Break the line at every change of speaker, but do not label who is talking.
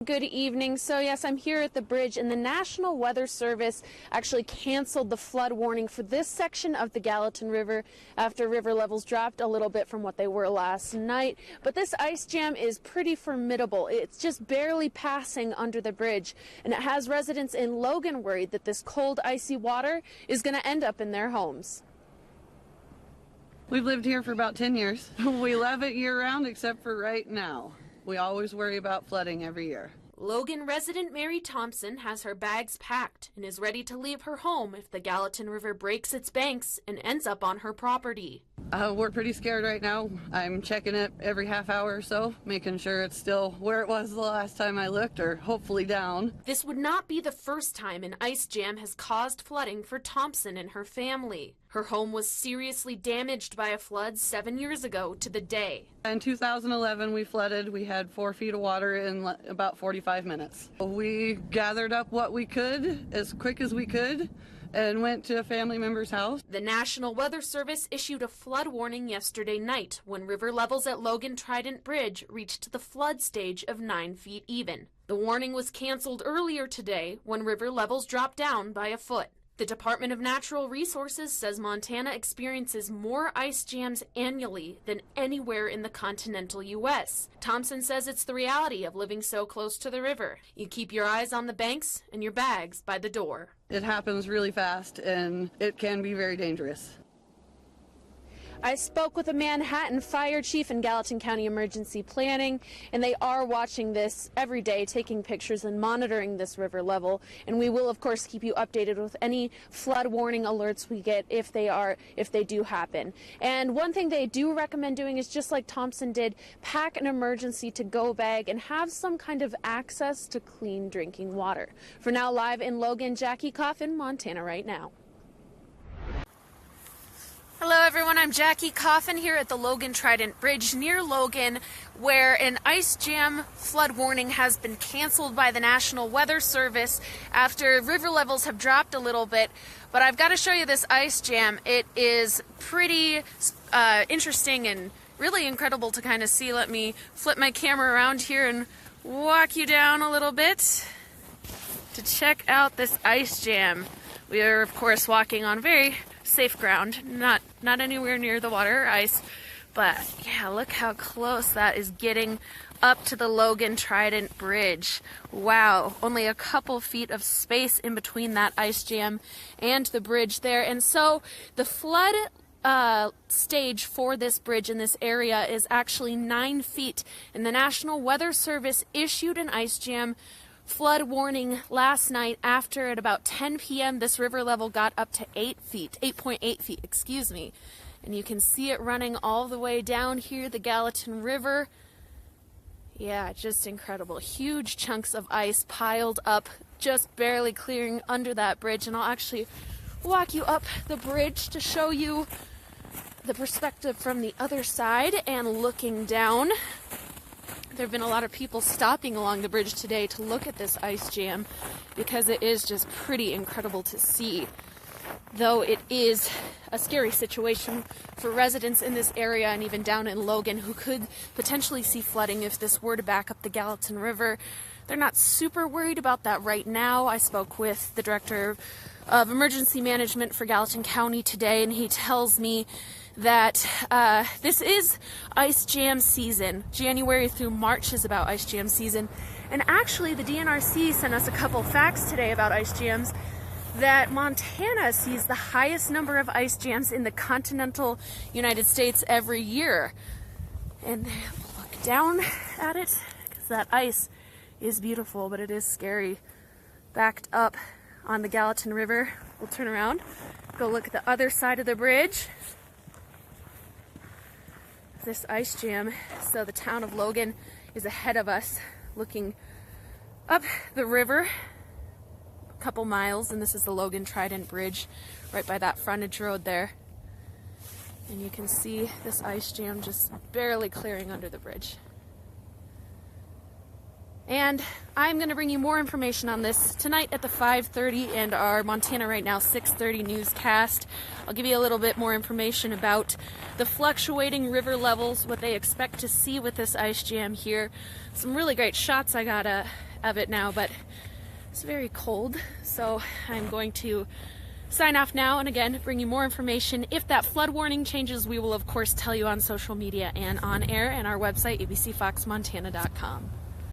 Good evening. So yes, I'm here at the bridge, and the National Weather Service actually canceled the flood warning for this section of the Gallatin River after river levels dropped a little bit from what they were last night. But this ice jam is pretty formidable. It's just barely passing under the bridge, and it has residents in Logan worried that this cold, icy water is going to end up in their homes.
We've lived here for about 10 years. We love it year-round except for right now. We always worry about flooding every year.
Logan resident Mary Thompson has her bags packed and is ready to leave her home if the Gallatin River breaks its banks and ends up on her property.
We're pretty scared right now. I'm checking it every half hour or so, making sure it's still where it was the last time I looked, or hopefully down.
This would not be the first time an ice jam has caused flooding for Thompson and her family. Her home was seriously damaged by a flood 7 years ago to the day.
In 2011, we flooded. We had 4 feet of water in about 45 minutes. We gathered up what we could as quick as we could and went to a family member's house.
The National Weather Service issued a flood warning yesterday night when river levels at Logan Trident Bridge reached the flood stage of 9 feet even. The warning was canceled earlier today when river levels dropped down by a foot. The Department of Natural Resources says Montana experiences more ice jams annually than anywhere in the continental U.S. Thompson says it's the reality of living so close to the river. You keep your eyes on the banks and your bags by the door.
It happens really fast and it can be very dangerous.
I spoke with a Manhattan fire chief in Gallatin County Emergency Planning, and they are watching this every day, taking pictures and monitoring this river level. And we will, of course, keep you updated with any flood warning alerts we get if they do happen. And one thing they do recommend doing is, just like Thompson did, pack an emergency to-go bag and have some kind of access to clean drinking water. For now, live in Logan, Jackie Coffin, Montana Right Now. Hello everyone, I'm Jackie Coffin here at the Logan Trident Bridge near Logan, where an ice jam flood warning has been canceled by the National Weather Service after river levels have dropped a little bit. But I've got to show you this ice jam. It is pretty interesting and really incredible to kind of see. Let me flip my camera around here and walk you down a little bit to check out this ice jam. We are, of course, walking on very safe ground, not anywhere near the water or ice, but yeah, look how close that is getting up to the Logan Trident Bridge. Wow, only a couple feet of space in between that ice jam and the bridge there. And so the flood stage for this bridge in this area is actually 9 feet, and the National Weather Service issued an ice jam flood warning last night after at about 10 p.m. this river level got up to 8.8 feet, excuse me. And you can see it running all the way down here, the Gallatin River. Yeah, just incredible. Huge chunks of ice piled up, just barely clearing under that bridge. And I'll actually walk you up the bridge to show you the perspective from the other side and looking down. There have been a lot of people stopping along the bridge today to look at this ice jam because it is just pretty incredible to see. Though it is a scary situation for residents in this area and even down in Logan who could potentially see flooding if this were to back up the Gallatin River. They're not super worried about that right now. I spoke with the Director of Emergency Management for Gallatin County today, and he tells me that this is ice jam season. January through March is about ice jam season. And actually, the DNRC sent us a couple facts today about ice jams, that Montana sees the highest number of ice jams in the continental United States every year. And look down at it, because that ice is beautiful, but it is scary. Backed up on the Gallatin River. We'll turn around, go look at the other side of the bridge. This ice jam, so the town of Logan is ahead of us, looking up the river a couple miles, and this is the Logan Trident Bridge right by that frontage road there. And you can see this ice jam just barely clearing under the bridge. And I'm going to bring you more information on this tonight at the 5:30 and our Montana Right Now 6:30 newscast. I'll give you a little bit more information about the fluctuating river levels, what they expect to see with this ice jam here. Some really great shots I got of it now, but it's very cold, so I'm going to sign off now, and again, bring you more information. If that flood warning changes, we will of course tell you on social media and on air, and our website, abcfoxmontana.com.